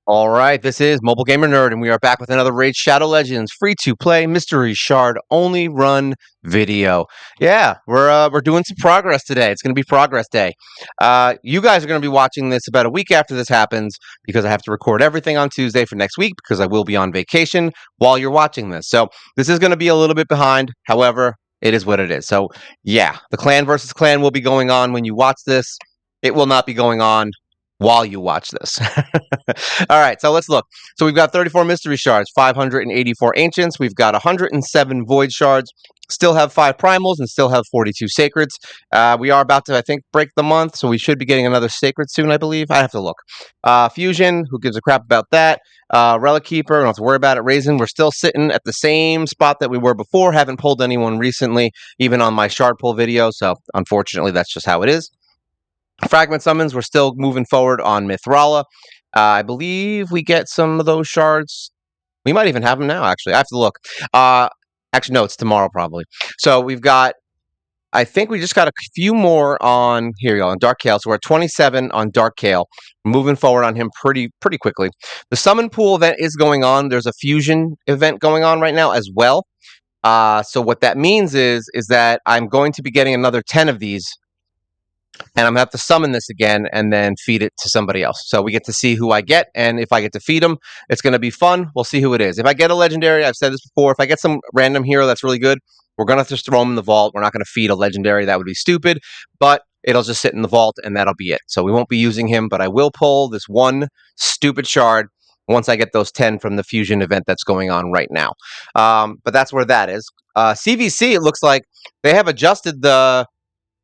All right, this is Mobile Gamer Nerd, and we are back with another Raid Shadow Legends free-to-play mystery shard only run video. Yeah, we're doing some progress today. It's going to be progress day. You guys are going to be watching this about a week after this happens because I have to record everything on Tuesday for next week because I will be on vacation while you're watching this. So this is going to be a little bit behind. However, it is what it is. So yeah, the clan versus clan will be going on when you watch this. It will not be going on while you watch this. All right, so let's look. So we've got 34 mystery shards, 584 ancients. We've got 107 void shards. Still have 5 primals and still have 42 sacreds. We are about to, I think, break the month, so we should be getting another sacred soon, I believe. I have to look. Fusion, who gives a crap about that? Relic Keeper, don't have to worry about it. Raisin, we're still sitting at the same spot that we were before. Haven't pulled anyone recently, even on my shard pull video, so unfortunately, that's just how it is. Fragment summons, we're still moving forward on Mithrala. I believe we get some of those shards. We might even have them now, actually. I have to look. Actually, no, it's tomorrow probably. So we've got, I think we just got a few more on, here we go, on Dark Kale. So we're at 27 on Dark Kale. Moving forward on him pretty quickly. The summon pool event is going on. There's a fusion event going on right now as well. So what that means is that I'm going to be getting another 10 of these, and I'm going to have to summon this again and then feed it to somebody else. So we get to see who I get, and if I get to feed them, it's going to be fun. We'll see who it is. If I get a legendary, I've said this before, if I get some random hero that's really good, we're going to just throw him in the vault. We're not going to feed a legendary. That would be stupid, but it'll just sit in the vault, and that'll be it. So we won't be using him, but I will pull this one stupid shard once I get those 10 from the fusion event that's going on right now. But that's where that is. CVC, it looks like they have adjusted the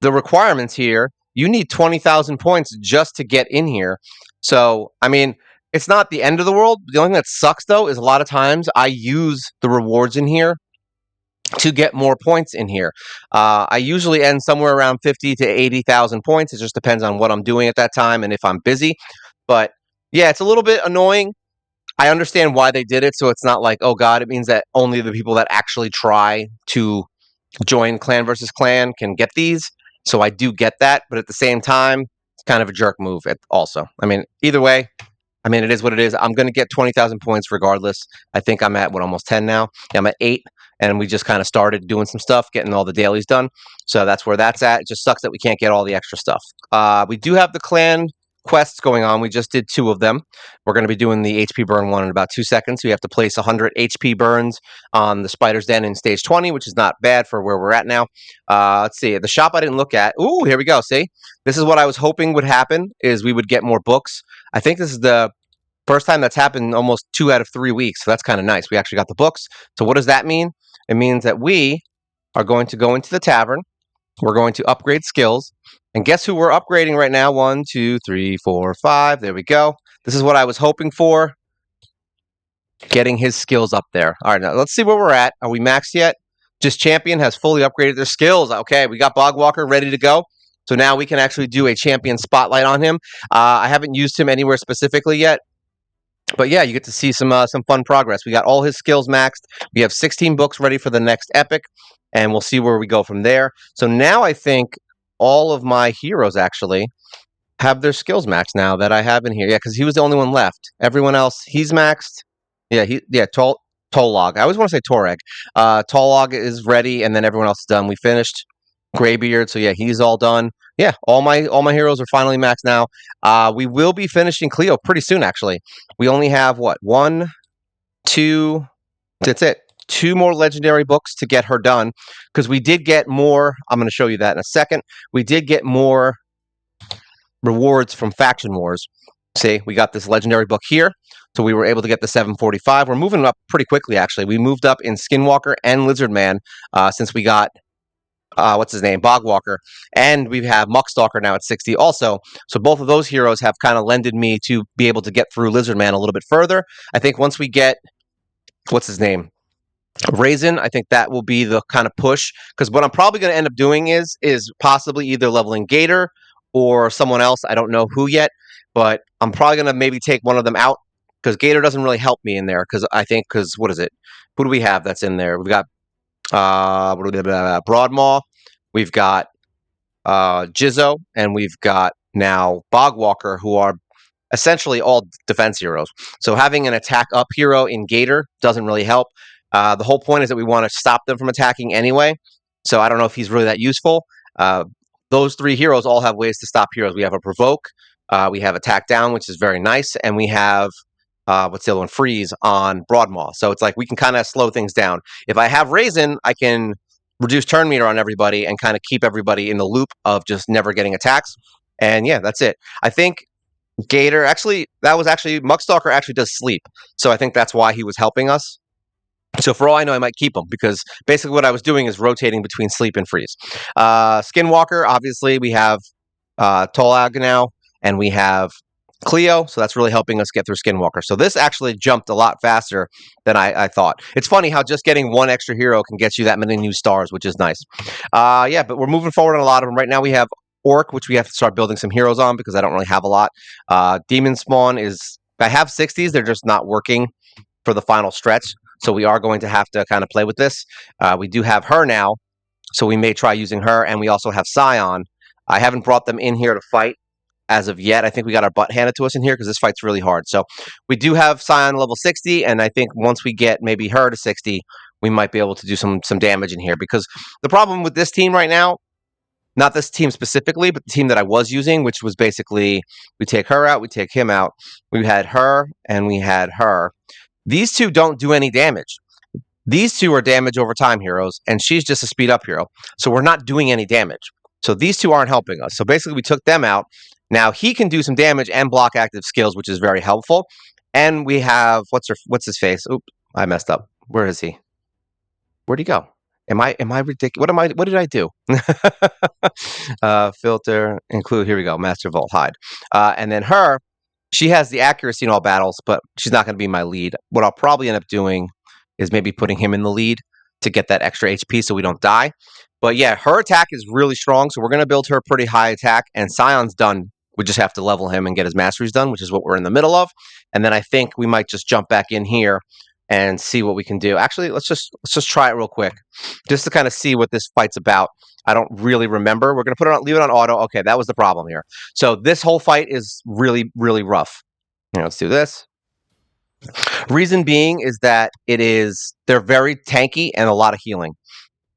requirements here. You need 20,000 points just to get in here. So, I mean, it's not the end of the world. The only thing that sucks, though, is a lot of times I use the rewards in here to get more points in here. I usually end somewhere around 50 to 80,000 points. It just depends on what I'm doing at that time and if I'm busy. But yeah, it's a little bit annoying. I understand why they did it, so it's not like, oh god, it means that only the people that actually try to join clan versus clan can get these. So I do get that, but at the same time, it's kind of a jerk move also. I mean, either way, I mean, it is what it is. I'm going to get 20,000 points regardless. I think I'm at, almost 10 now? Yeah, I'm at 8, and we just kind of started doing some stuff, getting all the dailies done. So that's where that's at. It just sucks that we can't get all the extra stuff. We do have the clan quests going on. We just did 2 of them. We're going to be doing the HP burn one in about 2 seconds. So you have to place 100 HP burns on the spider's den in stage 20, which is not bad for where we're at now. Let's see. The shop I didn't look at. Ooh, here we go. See? This is what I was hoping would happen, is we would get more books. I think this is the first time that's happened in almost 2 out of 3 weeks. So that's kind of nice. We actually got the books. So what does that mean? It means that we are going to go into the tavern. We're going to upgrade skills. And guess who we're upgrading right now? 1, 2, 3, 4, 5. There we go. This is what I was hoping for. Getting his skills up there. All right, now let's see where we're at. Are we maxed yet? Just champion has fully upgraded their skills. Okay, we got Bogwalker ready to go. So now we can actually do a champion spotlight on him. I haven't used him anywhere specifically yet. But yeah, you get to see some fun progress. We got all his skills maxed. We have 16 books ready for the next epic, and we'll see where we go from there. So now I think all of my heroes actually have their skills maxed now that I have in here. Yeah, because he was the only one left. Everyone else, he's maxed. Yeah, Tolog. I always want to say Toreg. Tolog is ready, and then everyone else is done. We finished Graybeard, so yeah, he's all done. Yeah, all my heroes are finally maxed now. We will be finishing Cleo pretty soon, actually. We only have what, 1, 2. That's it. 2 more legendary books to get her done, because we did get more. I'm going to show you that in a second. We did get more rewards from Faction Wars. See, we got this legendary book here, so we were able to get the 745. We're moving up pretty quickly, actually. We moved up in Skinwalker and Lizardman since we got what's his name, Bogwalker, and we have Muckstalker now at 60 also. So both of those heroes have kind of lended me to be able to get through Lizardman a little bit further. I think once we get, what's his name, Raisin, I think that will be the kind of push, because what I'm probably going to end up doing is possibly either leveling Gator or someone else. I don't know who yet, but I'm probably going to maybe take one of them out, because Gator doesn't really help me in there, because what is it? Who do we have that's in there? We've got Broadmaw, we've got Jizzo, and we've got now Bogwalker, who are essentially all defense heroes. So having an attack up hero in Gator doesn't really help. The whole point is that we want to stop them from attacking anyway. So I don't know if he's really that useful. Uh, those three heroes all have ways to stop heroes. We have a provoke, we have attack down, which is very nice, and we have what's the other one? Freeze on Broadmaw. So it's like we can kind of slow things down. If I have Raisin, I can reduce turn meter on everybody and kind of keep everybody in the loop of just never getting attacks. And yeah, that's it. I think Gator actually Muckstalker actually does sleep. So I think that's why he was helping us. So for all I know, I might keep him because basically what I was doing is rotating between sleep and freeze. Skinwalker, obviously, we have Tolag now, and we have Cleo, so that's really helping us get through Skinwalker. So this actually jumped a lot faster than I thought. It's funny how just getting one extra hero can get you that many new stars, which is nice. Yeah, but we're moving forward on a lot of them. Right now we have Orc, which we have to start building some heroes on because I don't really have a lot. Demon Spawn is... I have 60s, they're just not working for the final stretch. So we are going to have to kind of play with this. We do have her now, so we may try using her, and we also have Scion. I haven't brought them in here to fight as of yet. I think we got our butt handed to us in here because this fight's really hard. So we do have Scion level 60, and I think once we get maybe her to 60, we might be able to do some damage in here. Because the problem with this team right now, not this team specifically, but the team that I was using, which was basically we take her out, we take him out. We had her, and we had her. These two don't do any damage. These two are damage over time heroes, and she's just a speed up hero. So we're not doing any damage. So these two aren't helping us. So basically we took them out. Now he can do some damage and block active skills, which is very helpful. And we have what's his face? Oops, I messed up. Where is he? Where'd he go? Am I ridiculous? What did I do? Filter, include, here we go, Master Vault, hide. And then her, she has the accuracy in all battles, but she's not going to be my lead. What I'll probably end up doing is maybe putting him in the lead to get that extra HP so we don't die. But yeah, her attack is really strong, so we're going to build her pretty high attack, and Scion's done. We just have to level him and get his masteries done, which is what we're in the middle of. And then I think we might just jump back in here and see what we can do. Actually, let's just try it real quick, just to kind of see what this fight's about. I don't really remember. We're going to put it on, leave it on auto. Okay, that was the problem here. So this whole fight is really, really rough. Here, let's do this. Reason being is that they're very tanky and a lot of healing.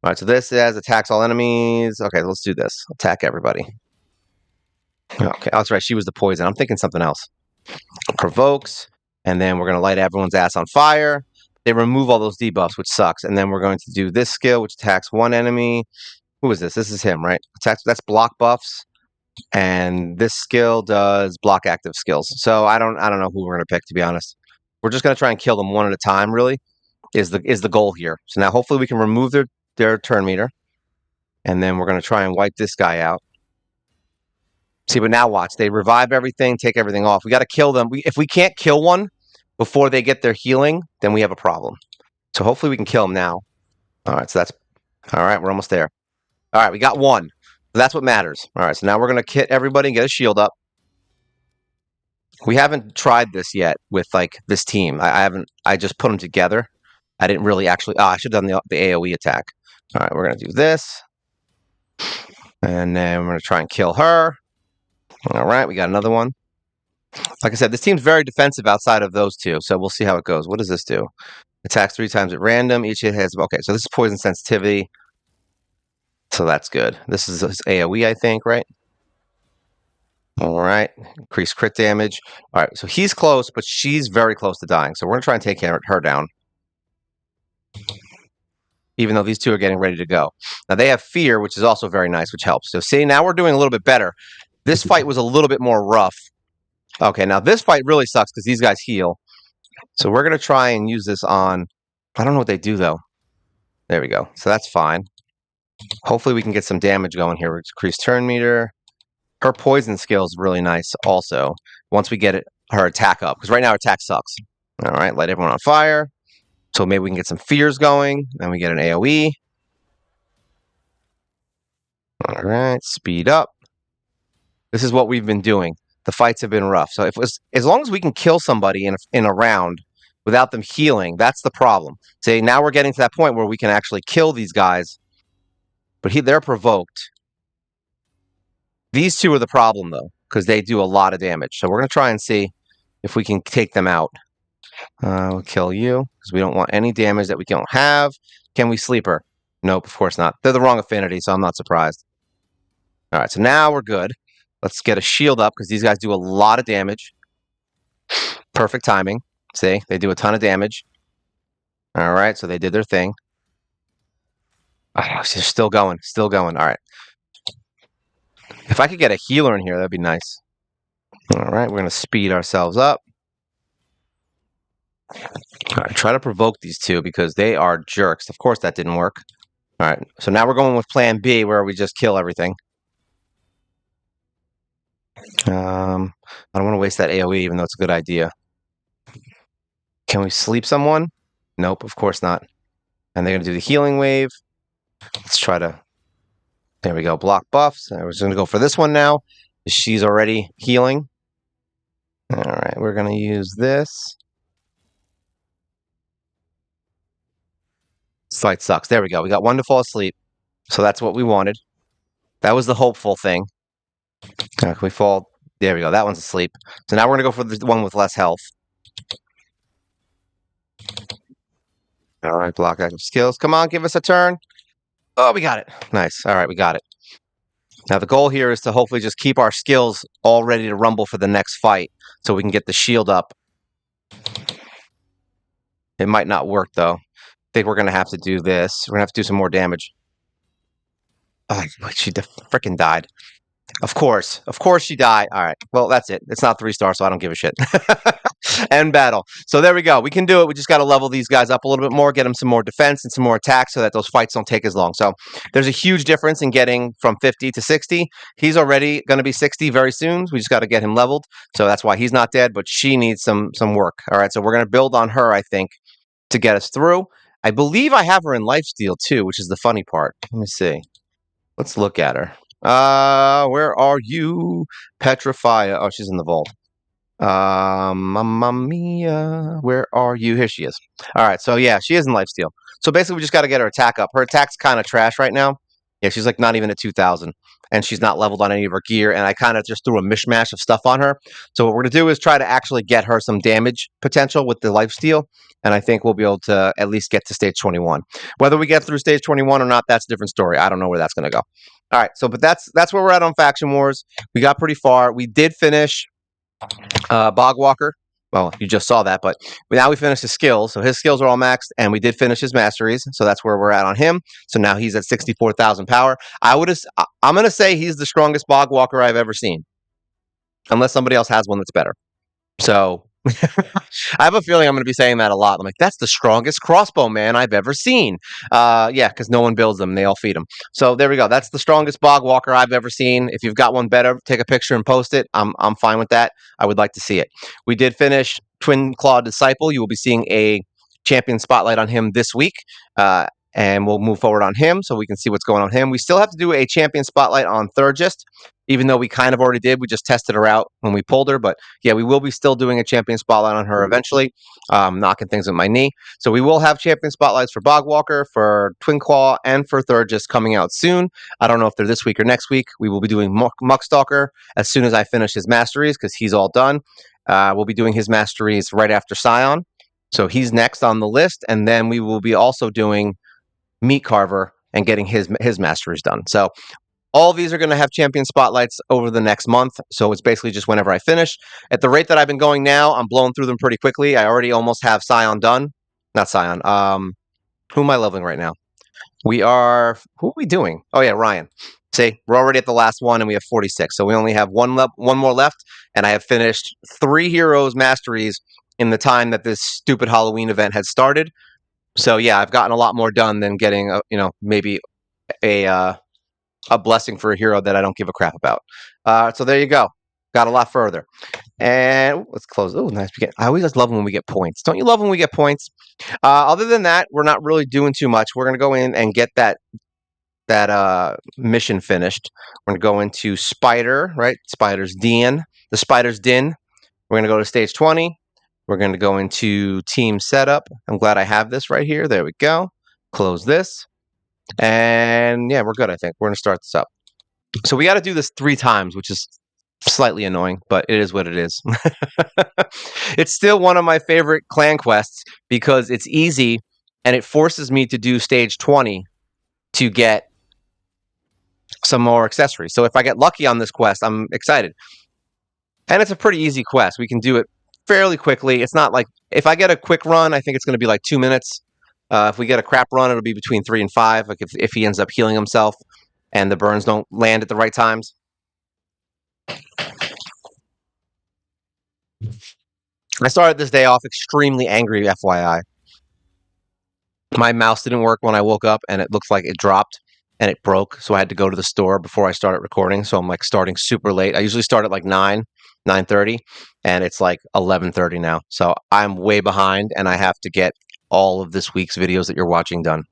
All right, so this says attacks all enemies. Okay, let's do this. Attack everybody. Okay, oh, that's right. She was the poison. I'm thinking something else. Provokes, and then we're going to light everyone's ass on fire. They remove all those debuffs, which sucks. And then we're going to do this skill, which attacks one enemy. Who is this? This is him, right? Attacks. That's block buffs. And this skill does block active skills. So I don't know who we're going to pick, to be honest. We're just going to try and kill them one at a time, really, is the goal here. So now hopefully we can remove their turn meter. And then we're going to try and wipe this guy out. See, but now watch. They revive everything, take everything off. We got to kill them. If we can't kill one before they get their healing, then we have a problem. So hopefully we can kill them now. All right, so that's... All right, we're almost there. All right, we got one. That's what matters. All right, so now we're going to kit everybody and get a shield up. We haven't tried this yet with, like, this team. I just put them together. I didn't really actually... I should have done the AoE attack. All right, we're going to do this. And then we're going to try and kill her. All right, we got another one. Like I said, this team's very defensive outside of those two, so we'll see how it goes. What does this do? Attacks 3 times at random. Each hit has... Okay, so this is poison sensitivity. So that's good. This is AoE, I think, right? All right. Increased crit damage. All right, so he's close, but she's very close to dying. So we're going to try and take her down. Even though these two are getting ready to go. Now, they have fear, which is also very nice, which helps. So see, now we're doing a little bit better. This fight was a little bit more rough. Okay, now this fight really sucks because these guys heal. So we're going to try and use this on... I don't know what they do, though. There we go. So that's fine. Hopefully we can get some damage going here. Increase turn meter. Her poison skill is really nice also, once we get her attack up. Because right now her attack sucks. All right, light everyone on fire. So maybe we can get some fears going. Then we get an AoE. All right, speed up. This is what we've been doing. The fights have been rough. So as long as we can kill somebody in a round without them healing, that's the problem. See, now we're getting to that point where we can actually kill these guys. But they're provoked. These two are the problem, though, because they do a lot of damage. So we're going to try and see if we can take them out. We'll kill you because we don't want any damage that we don't have. Can we sleep her? Nope, of course not. They're the wrong affinity, so I'm not surprised. All right, so now we're good. Let's get a shield up because these guys do a lot of damage. Perfect timing. See, they do a ton of damage. All right, so they did their thing. Oh, they're still going, still going. All right. If I could get a healer in here, that'd be nice. All right, we're going to speed ourselves up. All right, try to provoke these two because they are jerks. Of course, that didn't work. All right, so now we're going with plan B where we just kill everything. I don't want to waste that AoE even though it's a good idea. Can we sleep someone? Nope, of course not. And they're going to do the healing wave. Let's try to... There we go, block buffs. I was going to go for this one now. She's already healing. All right, we're going to use this. Fight sucks. There we go. We got one to fall asleep. So that's what we wanted. That was the hopeful thing. Can we fall? There we go. That one's asleep. So now we're going to go for the one with less health. All right, block active skills. Come on, give us a turn. Oh, we got it. Nice. All right, we got it. Now the goal here is to hopefully just keep our skills all ready to rumble for the next fight so we can get the shield up. It might not work, though. I think we're going to have to do this. We're going to have to do some more damage. Oh, she freaking died. Of course she died. All right. Well, that's it. It's not 3-star, so I don't give a shit. End battle. So there we go. We can do it. We just got to level these guys up a little bit more, get them some more defense and some more attack so that those fights don't take as long. So there's a huge difference in getting from 50 to 60. He's already going to be 60 very soon. We just got to get him leveled. So that's why he's not dead, but she needs some work. All right. So we're going to build on her, I think, to get us through. I believe I have her in lifesteal too, which is the funny part. Let me see. Let's look at her. Where are you? Petrify. Oh, she's in the vault. Mamma mia. Where are you? Here she is. All right, so yeah, she is in lifesteal. So basically, we just got to get her attack up. Her attack's kind of trash right now. Yeah, she's like not even at 2,000. And she's not leveled on any of her gear. And I kind of just threw a mishmash of stuff on her. So what we're going to do is try to actually get her some damage potential with the lifesteal. And I think we'll be able to at least get to stage 21. Whether we get through stage 21 or not, that's a different story. I don't know where that's going to go. All right, so but that's where we're at on Faction Wars. We got pretty far. We did finish Bogwalker. Well, you just saw that, but now we finished his skills. So his skills are all maxed, and we did finish his masteries. So that's where we're at on him. So now he's at 64,000 power. I'm going to say he's the strongest Bogwalker I've ever seen, unless somebody else has one that's better. So I have a feeling I'm going to be saying that a lot. I'm like, that's the strongest crossbow man I've ever seen. Yeah, because no one builds them. They all feed them. So there we go. That's the strongest bog walker I've ever seen. If you've got one better, take a picture and post it. I'm fine with that. I would like to see it. We did finish Twin Claw Disciple. You will be seeing a champion spotlight on him this week. And we'll move forward on him so we can see what's going on him. We still have to do a champion spotlight on Thurgist, even though we kind of already did. We just tested her out when we pulled her. But yeah, we will be still doing a champion spotlight on her eventually, knocking things with my knee. So we will have champion spotlights for Bogwalker, for Twin Claw, and for Thurgist coming out soon. I don't know if they're this week or next week. We will be doing Muckstalker as soon as I finish his Masteries because he's all done. We'll be doing his Masteries right after Scion. So he's next on the list. And then we will be also doing Meat Carver and getting his Masteries done. So all of these are going to have champion spotlights over the next month. So it's basically just whenever I finish. At the rate that I've been going now, I'm blowing through them pretty quickly. I already almost have Scion done. Not Scion. Who am I leveling right now? Who are we doing? Oh yeah, Ryan. See, we're already at the last one and we have 46. So we only have one more left. And I have finished 3 heroes masteries in the time that this stupid Halloween event had started. So yeah, I've gotten a lot more done than getting, maybe a blessing for a hero that I don't give a crap about. So there you go. Got a lot further. And let's close. Oh, nice. I always just love when we get points. Don't you love when we get points? Other than that, we're not really doing too much. We're going to go in and get that mission finished. We're going to go into Spider, right? Spider's Den. The Spider's Den. We're going to go to stage 20. We're going to go into team setup. I'm glad I have this right here. There we go. Close this. And yeah, we're good, I think. We're going to start this up. So we got to do this 3 times, which is Slightly annoying, but it is what it is. It's still one of my favorite clan quests because it's easy and it forces me to do stage 20 to get some more accessories. So if I get lucky on this quest, I'm excited. And it's a pretty easy quest. We can do it fairly quickly. It's not like if I get a quick run, I think it's going to be like 2 minutes. If we get a crap run, it'll be between 3 and 5. Like if he ends up healing himself and the burns don't land at the right times. I started this day off extremely angry, FYI. My mouse didn't work when I woke up and it looked like it dropped and it broke. So I had to go to the store before I started recording. So I'm like starting super late. I usually start at like 9:30, and it's like 11:30 now. So I'm way behind and I have to get all of this week's videos that you're watching done.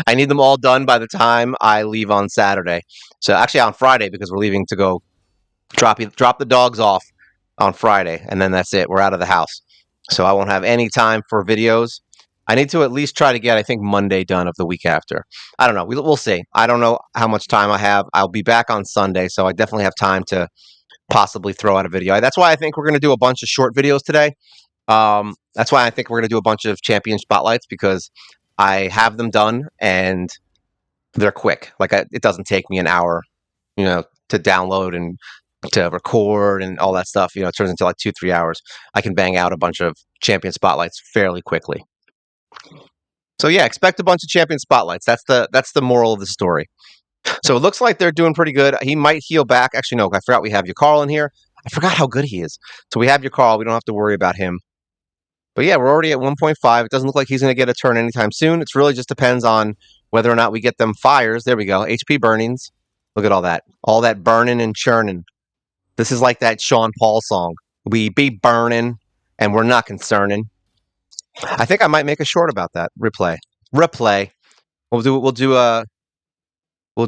I need them all done by the time I leave on Saturday. So actually on Friday, because we're leaving to go drop the dogs off on Friday, and then that's it. We're out of the house, so I won't have any time for videos. I need to at least try to get, I think, Monday done of the week after. I don't know. We'll see. I don't know how much time I have. I'll be back on Sunday, so I definitely have time to possibly throw out a video. That's why I think we're going to do a bunch of short videos today. That's why I think we're going to do a bunch of champion spotlights because I have them done and they're quick. Like it doesn't take me an hour, to download and to record and all that stuff. It turns into like 2-3 hours. I can bang out a bunch of champion spotlights fairly quickly. So yeah, expect a bunch of champion spotlights. That's the moral of the story. So it looks like they're doing pretty good. He might heal back. Actually, no, I forgot we have your Carl in here. I forgot how good he is. So we have your Carl. We don't have to worry about him. But yeah, we're already at 1.5. It doesn't look like he's going to get a turn anytime soon. It really just depends on whether or not we get them fires. There we go. HP burnings. Look at all that. All that burning and churning. This is like that Sean Paul song. We be burning and we're not concerning. I think I might make a short about that. Replay. We'll do a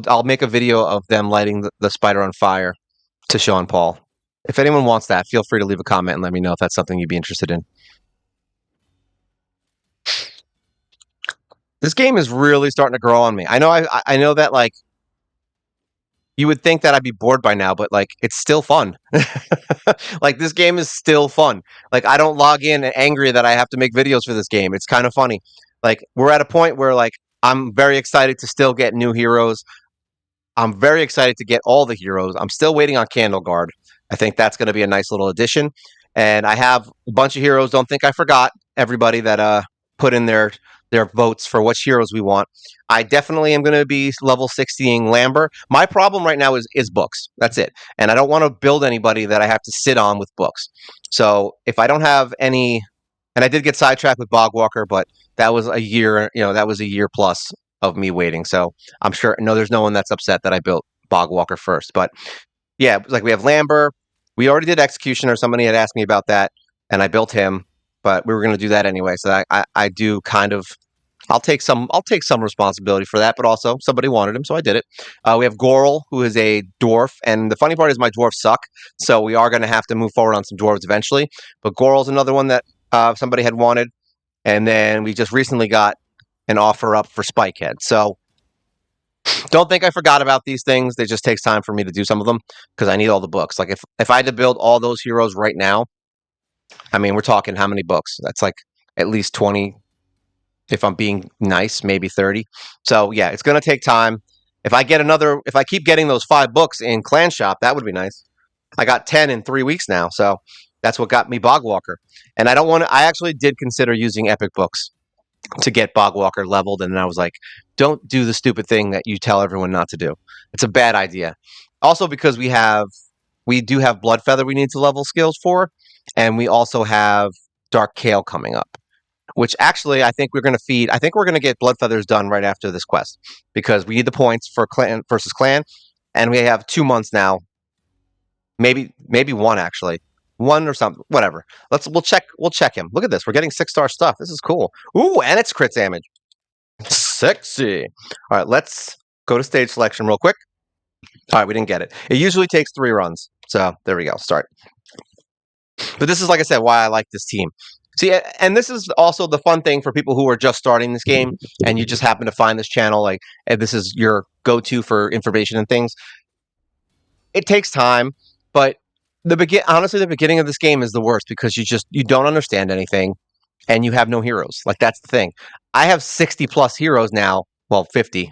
I'll make a video of them lighting the spider on fire to Sean Paul. If anyone wants that, feel free to leave a comment and let me know if that's something you'd be interested in. This game is really starting to grow on me. I know that like you would think that I'd be bored by now, but like it's still fun. Like this game is still fun. Like I don't log in angry that I have to make videos for this game. It's kind of funny. Like we're at a point where like I'm very excited to still get new heroes. I'm very excited to get all the heroes. I'm still waiting on Candle Guard. I think that's going to be a nice little addition. And I have a bunch of heroes. Don't think I forgot everybody that put in their votes for which heroes we want. I definitely am going to be level 60ing Lambert. My problem right now is books. That's it. And I don't want to build anybody that I have to sit on with books. So if I don't have any, and I did get sidetracked with Bogwalker, but that was a year, that was a year plus of me waiting. So I'm sure, no, there's no one that's upset that I built Bogwalker first. But yeah, like we have Lambert. We already did Executioner. Somebody had asked me about that, and I built him, but we were going to do that anyway. So I do kind of. I'll take some responsibility for that, but also somebody wanted him, so I did it. We have Goral, who is a dwarf, and the funny part is my dwarves suck, so we are going to have to move forward on some dwarves eventually. But Goral's another one that somebody had wanted, and then we just recently got an offer up for Spikehead. So don't think I forgot about these things. It just takes time for me to do some of them because I need all the books. Like if I had to build all those heroes right now, I mean, we're talking how many books? That's like at least 20. If I'm being nice, maybe 30. So yeah, it's going to take time. If I keep getting those 5 books in Clan Shop, that would be nice. I got 10 in 3 weeks now. So that's what got me Bogwalker. And I actually did consider using Epic Books to get Bogwalker leveled, and then I was like, don't do the stupid thing that you tell everyone not to do. It's a bad idea. Also because we do have Bloodfeather we need to level skills for, and we also have Dark Kale coming up, which actually I think we're going to feed. I think we're going to get Bloodfeathers done right after this quest because we need the points for clan versus clan, and we have 2 months now. Maybe one actually. One or something, whatever. We'll check him. Look at this. We're getting 6-star stuff. This is cool. Ooh, and it's crit damage. Sexy. All right, let's go to stage selection real quick. All right, we didn't get it. It usually takes 3 runs. So there we go. Start. But this is, like I said, why I like this team. See, and this is also the fun thing for people who are just starting this game and you just happen to find this channel, like, and this is your go-to for information and things. it takes time, but honestly, the beginning of this game is the worst because you don't understand anything and you have no heroes. Like that's the thing. I have 60 plus heroes now. Well, 50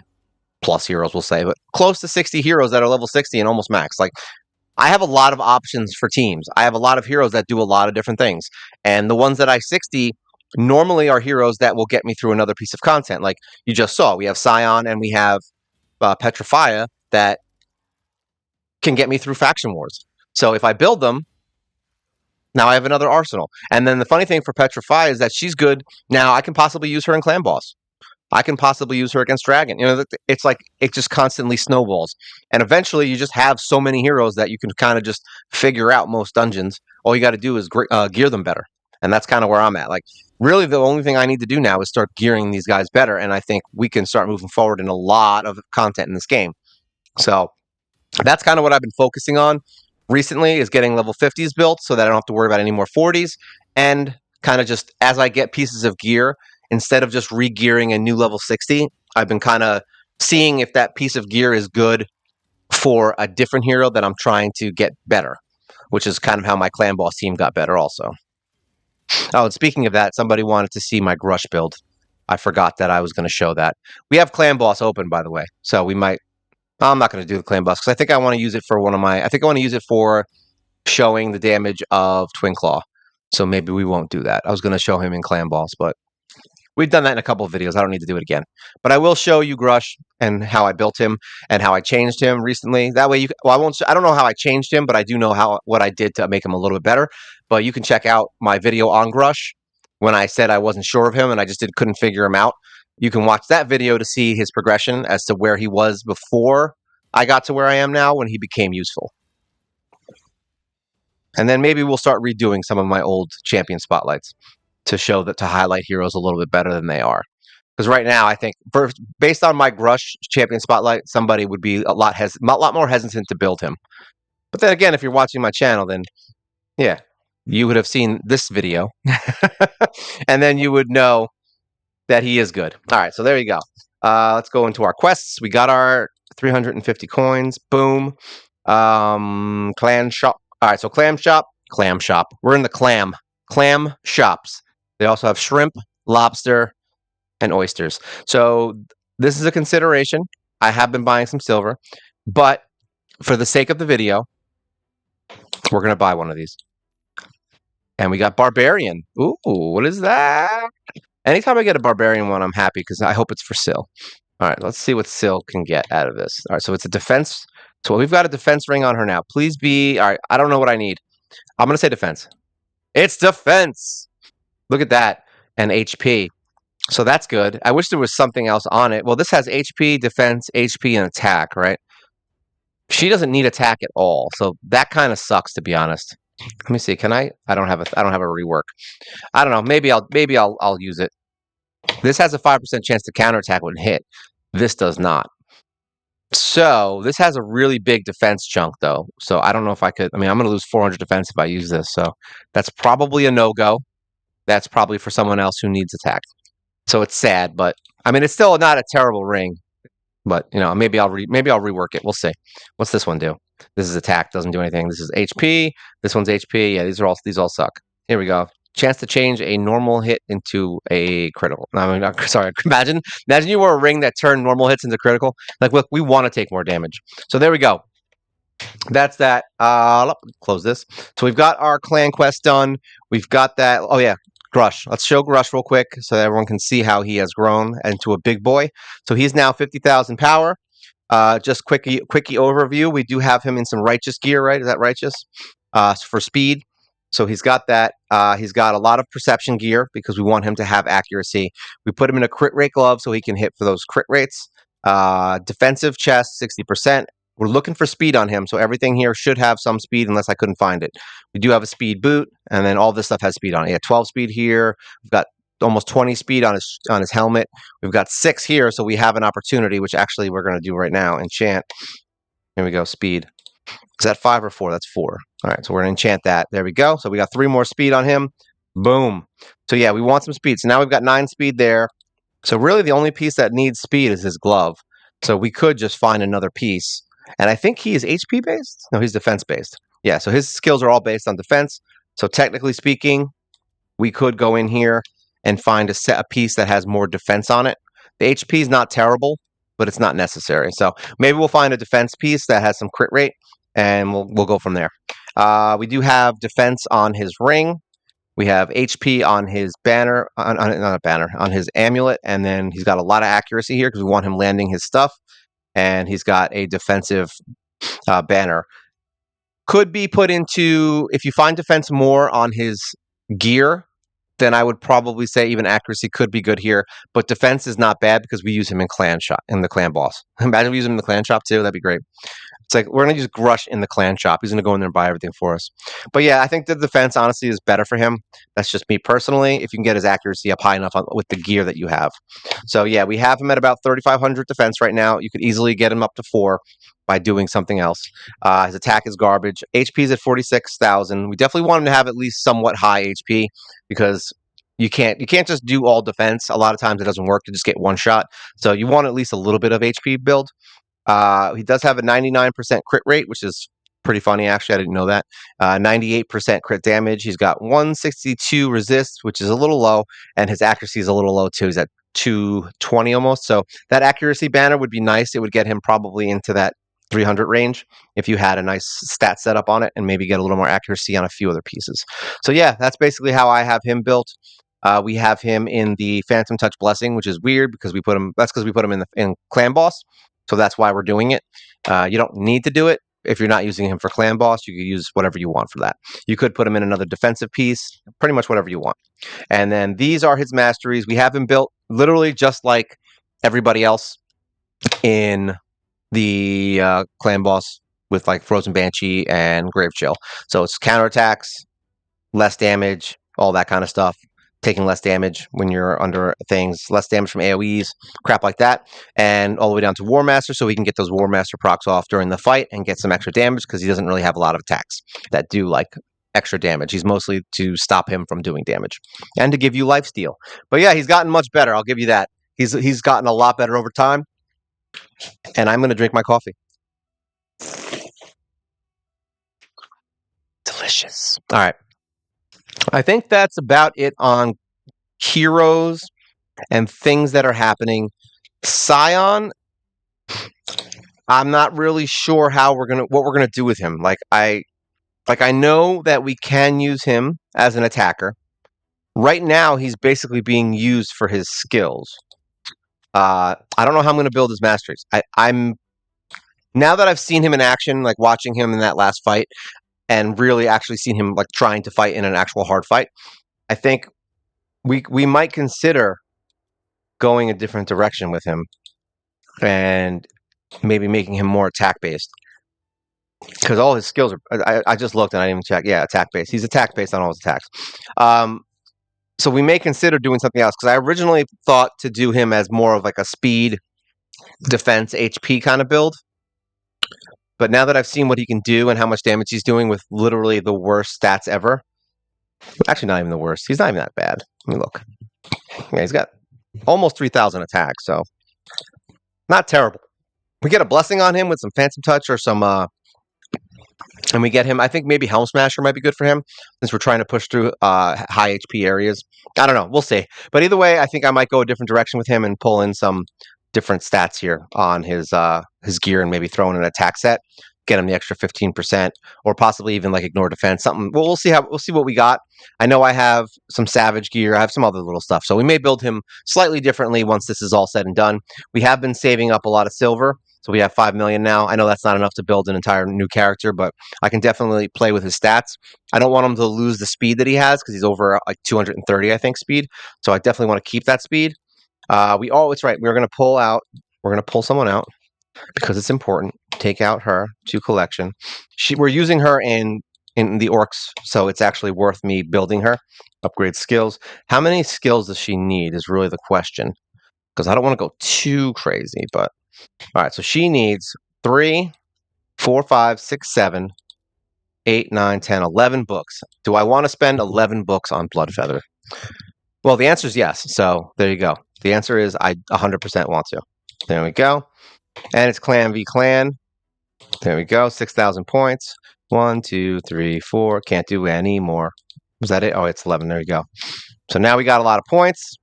plus heroes, we'll say, but close to 60 heroes that are level 60 and almost max. Like I have a lot of options for teams. I have a lot of heroes that do a lot of different things. And the ones that I 60 normally are heroes that will get me through another piece of content. Like you just saw, we have Scion and we have Petrifia that can get me through faction wars. So if I build them, now I have another arsenal. And then the funny thing for Petrify is that she's good. Now I can possibly use her in Clan Boss. I can possibly use her against Dragon. You know, it's like it just constantly snowballs. And eventually you just have so many heroes that you can kind of just figure out most dungeons. All you got to do is gear them better. And that's kind of where I'm at. Like, really, the only thing I need to do now is start gearing these guys better. And I think we can start moving forward in a lot of content in this game. So that's kind of what I've been focusing on recently is getting level 50s built so that I don't have to worry about any more 40s. And kind of just as I get pieces of gear, instead of just re-gearing a new level 60, I've been kind of seeing if that piece of gear is good for a different hero that I'm trying to get better, which is kind of how my clan boss team got better also. Oh, and speaking of that, somebody wanted to see my Grush build. I forgot that I was going to show that. We have clan boss open, by the way, so we might. I'm not going to do the clan boss because I think I want to use it for one of my. I think I want to use it for showing the damage of Twin Claw. So maybe we won't do that. I was going to show him in clan boss, but we've done that in a couple of videos. I don't need to do it again. But I will show you Grush and how I built him and how I changed him recently. That way, I won't. I don't know how I changed him, but I do know what I did to make him a little bit better. But you can check out my video on Grush when I said I wasn't sure of him and I just couldn't figure him out. You can watch that video to see his progression as to where he was before I got to where I am now when he became useful. And then maybe we'll start redoing some of my old champion spotlights to show that to highlight heroes a little bit better than they are. Because right now, I think based on my Grush champion spotlight, somebody would be a lot more hesitant to build him. But then again, if you're watching my channel, then yeah, you would have seen this video, and then you would know that he is good. All right, so there you go. Let's go into our quests. We got our 350 coins. Boom. Clan shop. All right, so clam shop. We're in the clam shops. They also have shrimp, lobster, and oysters. So this is a consideration. I have been buying some silver, but for the sake of the video, we're going to buy one of these. And we got barbarian. Ooh, what is that? Anytime I get a barbarian one, I'm happy because I hope it's for Syl. All right, let's see what Syl can get out of this. All right, so it's a defense. So we've got a defense ring on her now. Please be. All right, I don't know what I need. I'm going to say defense. It's defense. Look at that. And HP. So that's good. I wish there was something else on it. Well, this has HP, defense, HP, and attack, right? She doesn't need attack at all. So that kind of sucks, to be honest. Let me see. Can I? I don't have a rework. I don't know. Maybe I'll use it. This has a 5% chance to counterattack when hit. This does not. So this has a really big defense chunk, though. So I don't know if I could. I mean, I'm going to lose 400 defense if I use this. So that's probably a no-go. That's probably for someone else who needs attack. So it's sad, but I mean, it's still not a terrible ring. But you know, maybe I'll rework it. We'll see. What's this one do? This is attack. Doesn't do anything. This is HP. This one's HP. Yeah, these all suck. Here we go. Chance to change a normal hit into a critical. I mean, sorry. Imagine you were a ring that turned normal hits into critical. Like, look, we want to take more damage. So there we go. That's that. Close this. So we've got our clan quest done. We've got that. Oh yeah, Grush. Let's show Grush real quick so that everyone can see how he has grown into a big boy. So he's now 50,000 power. Just quickie overview. We do have him in some righteous gear, right? Is that righteous? For speed. So he's got that. He's got a lot of perception gear because we want him to have accuracy. We put him in a crit rate glove so he can hit for those crit rates. Defensive chest, 60%. We're looking for speed on him, so everything here should have some speed unless I couldn't find it. We do have a speed boot, and then all this stuff has speed on it. Yeah, 12 speed here. We've got almost 20 speed on his helmet. We've got 6 here, so we have an opportunity, which actually we're going to do right now. Enchant. Here we go, speed. Is that 5 or 4? That's 4. All right, so we're going to enchant that. There we go. So we got 3 more speed on him. Boom. So yeah, we want some speed. So now we've got 9 speed there. So really the only piece that needs speed is his glove. So we could just find another piece. And I think he is HP based. No, he's defense based. Yeah, so his skills are all based on defense. So technically speaking, we could go in here and find a piece that has more defense on it. The HP is not terrible, but it's not necessary. So maybe we'll find a defense piece that has some crit rate, and we'll go from there. We do have defense on his ring. We have HP on his banner, not a banner, on his amulet, and then he's got a lot of accuracy here because we want him landing his stuff, and he's got a defensive banner. Could be put into, if you find defense more on his gear, then I would probably say even accuracy could be good here. But defense is not bad because we use him in clan shop, in the clan boss. Imagine we use him in the clan shop too. That'd be great. It's like we're gonna use Grush in the clan shop. He's gonna go in there and buy everything for us. But yeah, I think the defense honestly is better for him. That's just me personally. If you can get his accuracy up high enough with the gear that you have. So yeah, we have him at about 3,500 defense right now. You could easily get him up to 4 by doing something else. His attack is garbage. HP is at 46,000. We definitely want him to have at least somewhat high HP because you can't just do all defense. A lot of times it doesn't work to just get one shot. So you want at least a little bit of HP build. He does have a 99% crit rate, which is pretty funny, actually. I didn't know that. 98% crit damage. He's got 162 resist, which is a little low, and his accuracy is a little low too. He's at 220 almost. So that accuracy banner would be nice. It would get him probably into that 300 range if you had a nice stat setup on it and maybe get a little more accuracy on a few other pieces. So yeah, that's basically how I have him built. We have him in the Phantom Touch Blessing, which is weird because we put him. That's because we put him in Clan Boss. So that's why we're doing it. You don't need to do it if you're not using him for clan boss. You could use whatever you want for that. You could put him in another defensive piece, pretty much whatever you want. And then these are his masteries. We have him built literally just like everybody else in the clan boss with like Frozen Banshee and Grave Chill. So it's counterattacks, less damage, all that kind of stuff. Taking less damage when you're under things, less damage from AoEs, crap like that, and all the way down to War Master, so we can get those War Master procs off during the fight and get some extra damage because he doesn't really have a lot of attacks that do like extra damage. He's mostly to stop him from doing damage and to give you lifesteal. But yeah, he's gotten much better. I'll give you that. He's gotten a lot better over time. And I'm gonna drink my coffee. Delicious. All right. I think that's about it on heroes and things that are happening. Scion, I'm not really sure what we're gonna do with him. I know that we can use him as an attacker. Right now, he's basically being used for his skills. I don't know how I'm gonna build his masteries. I'm now that I've seen him in action, like watching him in that last fight, and really actually seen him like trying to fight in an actual hard fight. I think we might consider going a different direction with him and maybe making him more attack based because all his skills are. I just looked and I didn't even check. Yeah, attack based. He's attack based on all his attacks. So we may consider doing something else because I originally thought to do him as more of like a speed, defense, HP kind of build. But now that I've seen what he can do and how much damage he's doing with literally the worst stats ever, actually not even the worst. He's not even that bad. Let me look. Yeah, he's got almost 3,000 attacks, so not terrible. We get a blessing on him with some Phantom Touch or some, and we get him. I think maybe Helm Smasher might be good for him since we're trying to push through high HP areas. I don't know. We'll see. But either way, I think I might go a different direction with him and pull in some different stats here on his gear and maybe throw in an attack set, get him the extra 15%, or possibly even like ignore defense. Something. Well, we'll see what we got. I know I have some Savage gear. I have some other little stuff, so we may build him slightly differently once this is all said and done. We have been saving up a lot of silver. So we have 5 million now. I know that's not enough to build an entire new character, but I can definitely play with his stats. I don't want him to lose the speed that he has because he's over like 230, I think, speed. So I definitely want to keep that speed. It's right. We're going to pull out. We're going to pull someone out because it's important. Take out her to collection. We're using her in the orcs, so it's actually worth me building her. Upgrade skills. How many skills does she need is really the question because I don't want to go too crazy, but. All right, so she needs 3, 4, 5, 6, 7, 8, 9, 10, 11 books. Do I want to spend 11 books on Bloodfeather? Well, the answer is yes. So there you go. The answer is I 100% want to. There we go. And it's clan v clan. There we go. 6,000 points. 1, 2, 3, 4. Can't do any more. Was that it? Oh, it's 11. There you go. So now we got a lot of points.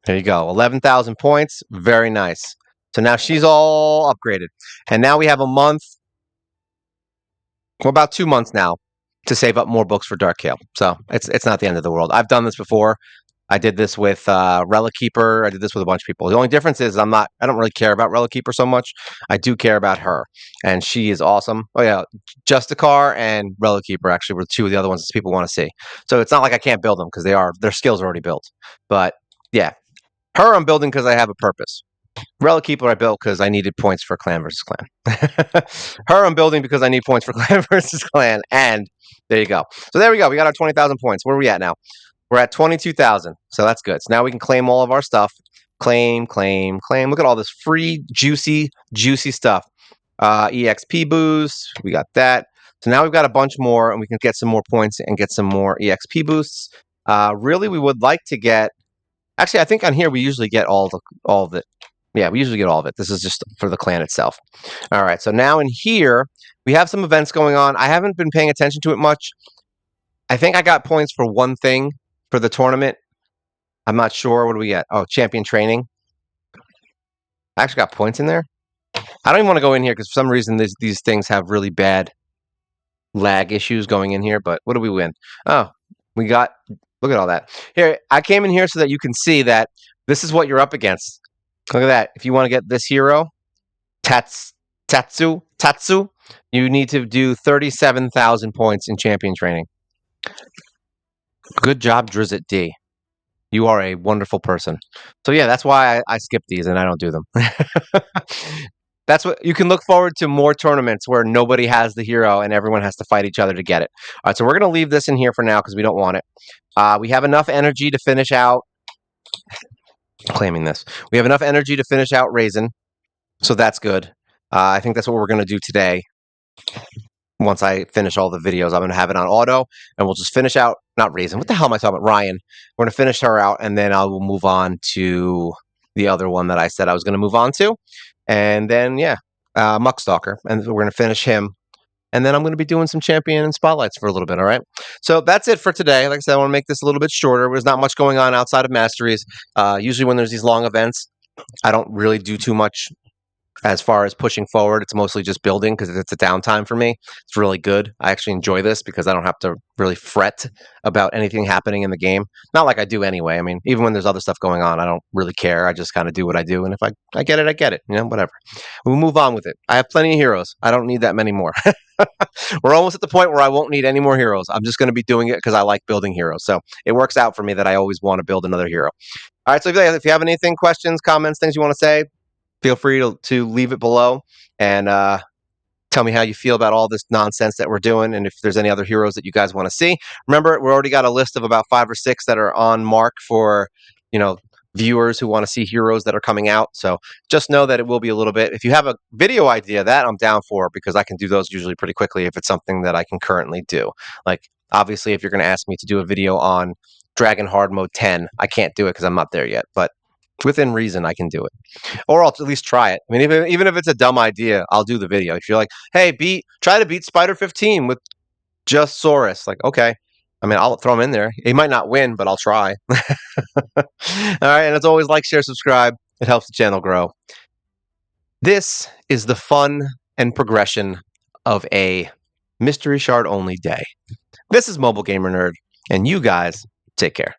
There you go. 11,000 points. Very nice. So now she's all upgraded. And now we have a month, well, about 2 months now to save up more books for Dark Kale. So it's not the end of the world. I've done this before. I did this with Relic Keeper. I did this with a bunch of people. The only difference is I don't really care about Relic Keeper so much. I do care about her, and she is awesome. Oh yeah, Justicar and Relic Keeper actually were two of the other ones that people want to see. So it's not like I can't build them because their skills are already built. But yeah, her I'm building because I have a purpose. Relic Keeper I built because I needed points for Clan versus Clan. Her I'm building because I need points for Clan versus Clan, and there you go. So there we go. We got our 20,000 points. Where are we at now? We're at 22,000, so that's good. So now we can claim all of our stuff. Claim, claim, claim. Look at all this free, juicy, juicy stuff. EXP boost, we got that. So now we've got a bunch more, and we can get some more points and get some more EXP boosts. Really, we would like to get. Actually, I think on here we usually get all of it. Yeah, we usually get all of it. This is just for the clan itself. All right, so now in here we have some events going on. I haven't been paying attention to it much. I think I got points for one thing for the tournament. I'm not sure. What do we get? Oh, champion training. I actually got points in there. I don't even want to go in here because for some reason these things have really bad lag issues going in here. But what do we win? Oh, we got. Look at all that. Here, I came in here so that you can see that this is what you're up against. Look at that. If you want to get this hero, Tatsu, you need to do 37,000 points in champion training. Good job, Drizzt D. You are a wonderful person. So yeah, that's why I skip these and I don't do them. That's what you can look forward to, more tournaments where nobody has the hero and everyone has to fight each other to get it. All right, so we're going to leave this in here for now because we don't want it. We have enough energy to finish out claiming this. We have enough energy to finish out Raisin, so that's good. I think that's what we're going to do today. Once I finish all the videos, I'm going to have it on auto, and we'll just finish out, not Raisin, what the hell am I talking about? Ryan. We're going to finish her out, and then I will move on to the other one that I said I was going to move on to. And then, yeah, Muckstalker, and we're going to finish him. And then I'm going to be doing some champion and spotlights for a little bit, all right? So that's it for today. Like I said, I want to make this a little bit shorter. There's not much going on outside of Masteries. Usually when there's these long events, I don't really do too much as far as pushing forward. It's mostly just building because it's a downtime for me. It's really good. I actually enjoy this because I don't have to really fret about anything happening in the game. Not like I do anyway. I mean, even when there's other stuff going on, I don't really care. I just kind of do what I do. And if I get it, I get it. You know, whatever. We'll move on with it. I have plenty of heroes. I don't need that many more. We're almost at the point where I won't need any more heroes. I'm just going to be doing it because I like building heroes. So it works out for me that I always want to build another hero. All right. So if you have anything, questions, comments, things you want to say, feel free to leave it below and tell me how you feel about all this nonsense that we're doing, and if there's any other heroes that you guys want to see. Remember, we already got a list of about 5 or 6 that are on mark for, viewers who want to see heroes that are coming out. So just know that it will be a little bit. If you have a video idea, that I'm down for, because I can do those usually pretty quickly if it's something that I can currently do. Like, obviously, if you're going to ask me to do a video on Dragon Hard Mode 10, I can't do it because I'm not there yet, but within reason, I can do it. Or I'll at least try it. I mean, even if it's a dumb idea, I'll do the video. If you're like, hey, try to beat Spider 15 with just Saurus, like, okay. I mean, I'll throw him in there. He might not win, but I'll try. All right, and as always, like, share, subscribe. It helps the channel grow. This is the fun and progression of a mystery shard only day. This is Mobile Gamer Nerd, and you guys take care.